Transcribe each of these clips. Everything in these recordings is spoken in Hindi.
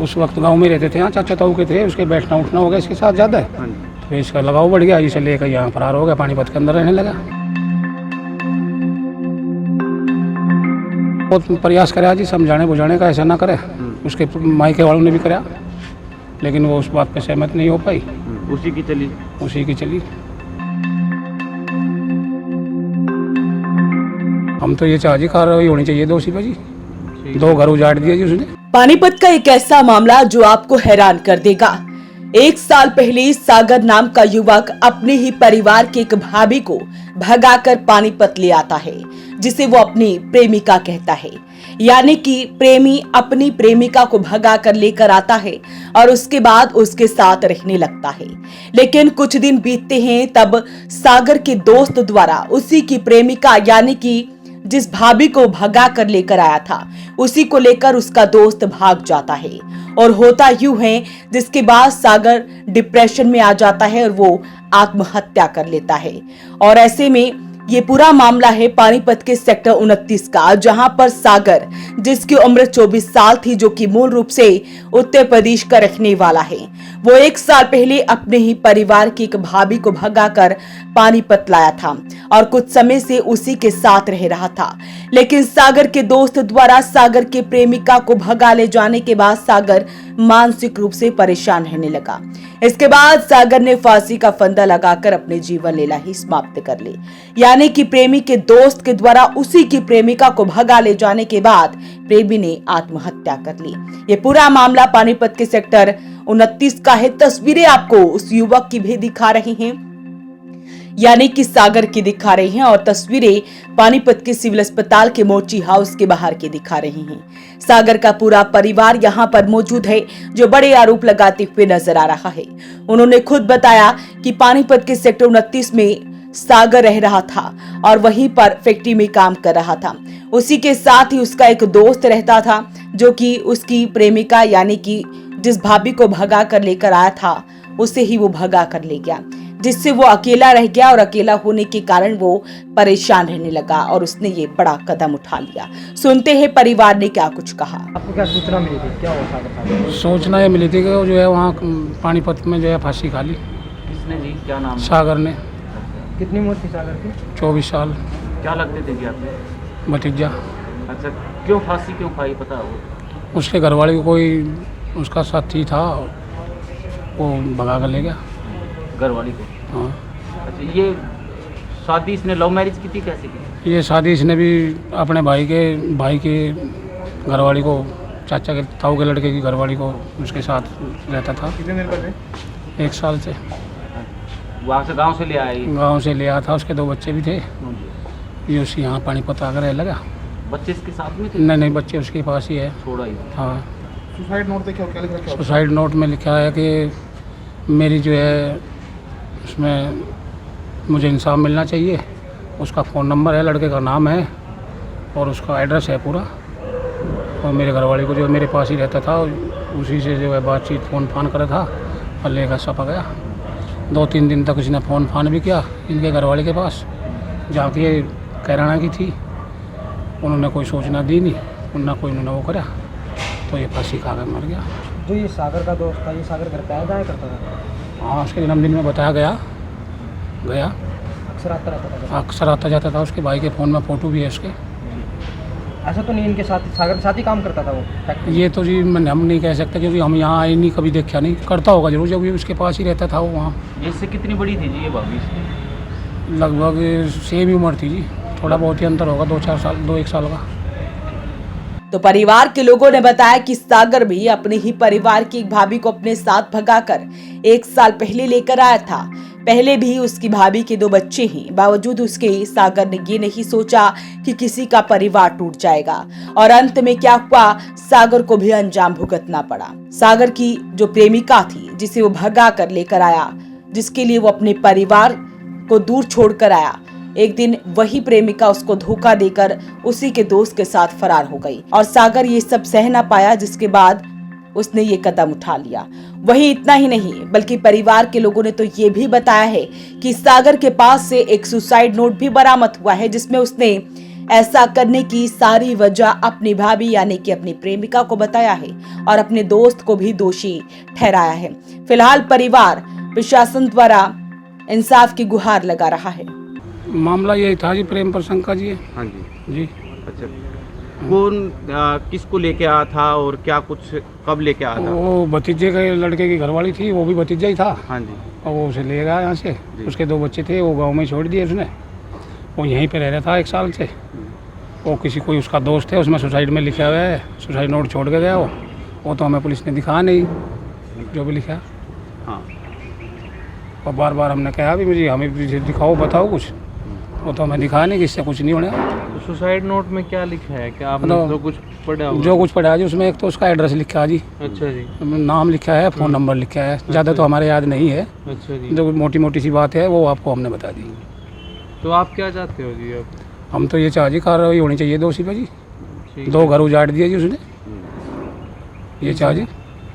उस वक्त गांव में रहते थे, यहाँ चाचा ताऊ के थे, उसके बैठना उठना हो गया इसके साथ ज़्यादा, तो इसका लगाव बढ़ गया, इसे लेकर यहाँ फरार हो गया, पानीपत के अंदर रहने लगा। बहुत प्रयास करा जी समझाने बुझाने का, ऐसा ना करे। उसके मायके वालों ने भी करा, लेकिन वो उस बात पे सहमत नहीं हो पाई। उसी की चली। हम तो ये चाहे कार्रवाई होनी चाहिए दोषी पर जी, 2 घर उजाड़ दिया जी उसने। पानीपत का एक ऐसा मामला जो आपको हैरान कर देगा। 1 साल पहले सागर नाम का युवक अपने ही परिवार के एक भाभी को भगाकर पानीपत ले आता है, जिसे वो अपनी प्रेमिका कहता है। यानी कि प्रेमी अपनी प्रेमिका को भगाकर लेकर आता है और उसके बाद उसके साथ रहने लगता है। लेकिन कुछ दिन बीतते हैं, तब सागर के दोस्त द्वारा उसी की प्रेमिका यानी कि जिस भाभी को भगा कर लेकर आया था, उसी को लेकर उसका दोस्त भाग जाता है। और होता यूं है, जिसके बाद सागर डिप्रेशन में आ जाता है और वो आत्महत्या कर लेता है। और ऐसे में ये पूरा मामला है पानीपत के सेक्टर 29 का, जहां पर सागर, जिसकी उम्र 24 साल थी, जो कि मूल रूप से उत्तर प्रदेश का रहने वाला है, वो 1 साल पहले अपने ही परिवार की एक भाभी को भगाकर पानीपत लाया था और कुछ समय से उसी के साथ रह रहा था। लेकिन सागर के दोस्त द्वारा सागर के प्रेमिका को भगा ले जाने के बाद सागर मानसिक रूप से परेशान रहने लगा। इसके बाद सागर ने फांसी का फंदा लगाकर अपने जीवन लीला ही समाप्त कर ली। यानी कि प्रेमी के दोस्त के द्वारा उसी की प्रेमिका को भगा ले जाने के बाद प्रेमी ने आत्महत्या कर ली। ये पूरा मामला पानीपत के सेक्टर 29 का है। तस्वीरें आपको उस युवक की भी दिखा रही हैं, यानी कि सागर की दिखा रही हैं, और तस्वीरें पानीपत के सिविल अस्पताल के मोची हाउस के बाहर की दिखा रही हैं। सागर का पूरा परिवार यहाँ पर मौजूद है, जो बड़े आरोप लगाते हुए नजर आ रहा है। उन्होंने खुद बताया कि पानीपत के सेक्टर 29 में सागर रह रहा था और वहीं पर फैक्ट्री में काम कर रहा था। उसी के साथ ही उसका एक दोस्त रहता था, जो कि उसकी प्रेमिका यानी कि जिस भाभी को भगा कर लेकर आया था, उसे ही वो भगा कर ले गया, जिससे वो अकेला रह गया। और अकेला होने के कारण वो परेशान रहने लगा और उसने ये बड़ा कदम उठा लिया। सुनते हैं परिवार ने क्या कुछ कहा। आपको क्या सूचना मिली थी, क्या हुआ था? सूचना ये मिली थी कि वो जो है वहाँ पानीपत में जो है फांसी खा ली। किसने जी, क्या नाम है? सागर ने। कितनी उम्र थी सागर की? 24 साल। क्या लगते थे जी आपने? भतीजा। अच्छा, क्यों फांसी क्यों खाई पता हो? उसके घरवाले को कोई उसका साथी था, वो भगा कर ले गया घरवाली को। हाँ। अच्छा, ये शादी इसने लव मैरिज की थी, कैसे की? ये शादी इसने भी अपने भाई के घरवाली को, चाचा के ताऊ के लड़के की घरवाली को उसके साथ रहता था। कितने दिन पहले? 1 साल से। वहाँ से गांव से ले आया ये? गांव से ले आया था, उसके 2 बच्चे भी थे। ये उसकी यहाँ पानीपत आकर रह लगा। बच्चे इसके साथ में थे? नहीं, बच्चे उसके पास ही है। छोड़ा ही। हाँ। सुसाइड नोट पे क्या लिखा है? सुसाइड नोट में लिखा है कि मेरी जो है उसमें मुझे इंसाफ मिलना चाहिए। उसका फ़ोन नंबर है, लड़के का नाम है और उसका एड्रेस है पूरा। और मेरे घरवाले को जो मेरे पास ही रहता था, उसी से जो है बातचीत फ़ोन फान करा था और लेकर सपा गया। 2-3 दिन तक उसने फ़ोन फान भी किया इनके घरवाले के पास, जहाँ की कैराना की थी। उन्होंने कोई सूचना दी नहीं, उन्होंने कोई वो करा, तो ये फांसी खा कर मर गया। जो ये सागर का दोस्त था, ये सागर घर पे आया जाया करता था? हाँ, उसके जन्मदिन में बताया गया। अक्सर आता रहता था? अक्सर आता जाता था। उसके भाई के फ़ोन में फ़ोटो भी है उसके। ऐसा तो नहीं इनके साथ, सागर के साथ ही काम करता था वो फैक्ट्री? ये तो जी हम नहीं कह सकते, क्योंकि हम यहाँ आए नहीं, कभी देखा नहीं। करता होगा जरूर, जब भी उसके पास ही रहता था वो वहाँ। इससे कितनी बड़ी थी जी ये भाभी इसकी? लगभग सेम ही उम्र थी जी, थोड़ा बहुत ही अंतर होगा, 2-4 साल, 2-1 साल का। तो परिवार के लोगों ने बताया कि सागर भी अपने ही परिवार की एक भाभी को अपने साथ भगाकर 1 साल पहले लेकर आया था। पहले भी उसकी भाभी के 2 बच्चे हैं, बावजूद उसके सागर ने ये नहीं सोचा कि किसी का परिवार टूट जाएगा। और अंत में क्या हुआ, सागर को भी अंजाम भुगतना पड़ा। सागर की जो प्रेमिका थी, जिसे वो भगा कर लेकर आया, जिसके लिए वो अपने परिवार को दूर छोड़कर आया, एक दिन वही प्रेमिका उसको धोखा देकर उसी के दोस्त के साथ फरार हो गई। और सागर ये सब सह ना पाया, जिसके बाद उसने ये कदम उठा लिया। वही इतना ही नहीं, बल्कि परिवार के लोगों ने तो ये भी बताया है कि सागर के पास से एक सुसाइड नोट भी बरामद हुआ है, जिसमें उसने ऐसा करने की सारी वजह अपनी भाभी यानी कि अपनी प्रेमिका को बताया है और अपने दोस्त को भी दोषी ठहराया है। फिलहाल परिवार प्रशासन द्वारा इंसाफ की गुहार लगा रहा है। मामला यही था जी, प्रेम प्रसंग का जी। हाँ जी। जी अच्छा, कौन किसको लेके आया था और क्या कुछ कब लेके आया था? वो भतीजे के लड़के की घरवाली थी, वो भी भतीजा ही था हाँ जी। और वो उसे ले गया यहाँ से। उसके 2 बच्चे थे, वो गांव में छोड़ दिए उसने। वो यहीं पे रह रहा था 1 साल से। वो किसी कोई उसका दोस्त है, उसमें सुसाइड में लिखा हुआ है, सुसाइड नोट छोड़ के गया वो तो हमें पुलिस ने दिखा नहीं जो भी लिखा। हाँ, और बार बार हमने कहा भी मुझे हमें भी दिखाओ, बताओ कुछ। वो तो हमें दिखा नहीं कि इससे कुछ नहीं होने। तो सुसाइड नोट में क्या लिखा है? क्या आपने मतलब जो कुछ पढ़ा हुआ? जो कुछ पढ़ा है जी उसमें एक तो उसका एड्रेस लिखा है जी, अच्छा जी। नाम लिखा है, फ़ोन नंबर लिखा है। ज़्यादा तो हमारे याद नहीं है, अच्छा जी। जो मोटी मोटी सी बात है वो आपको हमने बता दी। तो आप क्या चाहते हो जी अब? हम तो ये चाह जी कार्रवाई होनी चाहिए दोषी पे जी। ठीक 2 घर उजाड़ दिए जी उसने, ये चाह जी।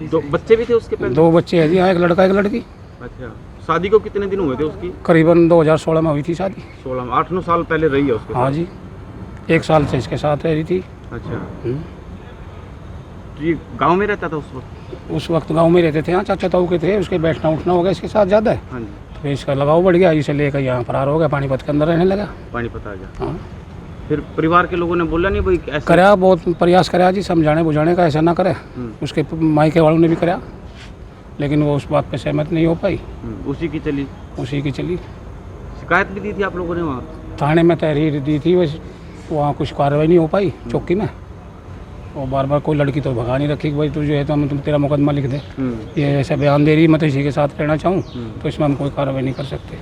2 बच्चे भी थे उसके पहले? 2 बच्चे हैं जी, हाँ, एक लड़का एक लड़की। अच्छा, शादी को कितने दिन हुए थे उसकी? करीबन 2016 में हुई थी शादी। 16 8-9 साल पहले रही है उसके हाँ साथ? जी, 1 साल से इसके साथ रह रही थी। अच्छा, हम्म। तो ये गांव में रहता था उस वक्त? उस वक्त गांव में रहते थे, हाँ, चाचा ताऊ के थे। उसके बैठना उठना हो गया इसके साथ ज़्यादा है, हाँ जी। तो फिर इसका लगाव बढ़ गया। इसे लेकर यहाँ फरार हो गया, पानीपत के अंदर रहने लगा। पानीपत आ गया। हाँ, फिर परिवार के लोगों ने बोला नहीं भाई ऐसा? कराया, बहुत प्रयास कराया जी समझाने बुझाने का, ऐसा ना करे। उसके मायके वालों ने भी कराया, लेकिन वो उस बात पे सहमत नहीं हो पाई, उसी की चली? उसी की चली। शिकायत भी दी थी आप लोगों ने वहाँ? थाने में तहरीर दी थी, बस वहाँ कुछ कार्रवाई नहीं हो पाई चौकी में। और बार बार कोई लड़की तो भगा नहीं रखी कि भाई तुझे है तो हम तुम तेरा मुकदमा लिख दे। ये ऐसा बयान दे रही, मैं तो इसी के साथ रहना चाहूँ, तो इसमें हम कोई कार्रवाई नहीं कर सकते।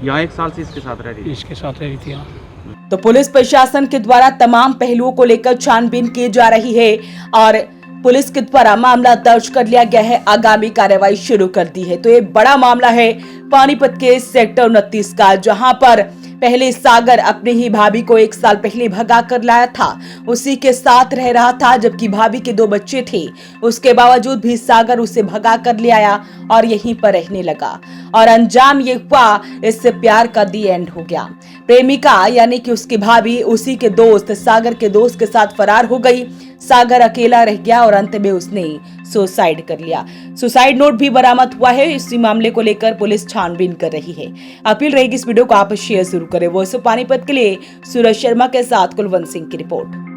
यहाँ 1 साल से इसके साथ रह रही थी? इसके साथ रह रही थी, हाँ। तो पुलिस प्रशासन के द्वारा तमाम पहलुओं को लेकर छानबीन की जा रही है और पुलिस के द्वारा मामला दर्ज कर लिया गया है, आगामी कार्रवाई शुरू कर दी है। तो ये बड़ा मामला है पानीपत के सेक्टर 29 का, जहां पर पहले सागर अपनी ही भाभी को 1 साल पहले भगा कर लाया था, उसी के साथ रह रहा था, जबकि भाभी के 2 बच्चे थे। उसके बावजूद भी सागर उसे भगा कर ले आया और यहीं पर रहने लगा और अंजाम ये हुआ, इससे प्यार का दी एंड हो गया। प्रेमिका यानी कि उसकी भाभी उसी के दोस्त सागर के दोस्त के साथ फरार हो गई। सागर अकेला रह गया और अंत में उसने सुसाइड कर लिया। सुसाइड नोट भी बरामद हुआ है। इसी मामले को लेकर पुलिस छानबीन कर रही है। अपील रहेगी इस वीडियो को आप शेयर जरूर करें। वॉइस ऑफ पानीपत के लिए सूरज शर्मा के साथ कुलवंत सिंह की रिपोर्ट।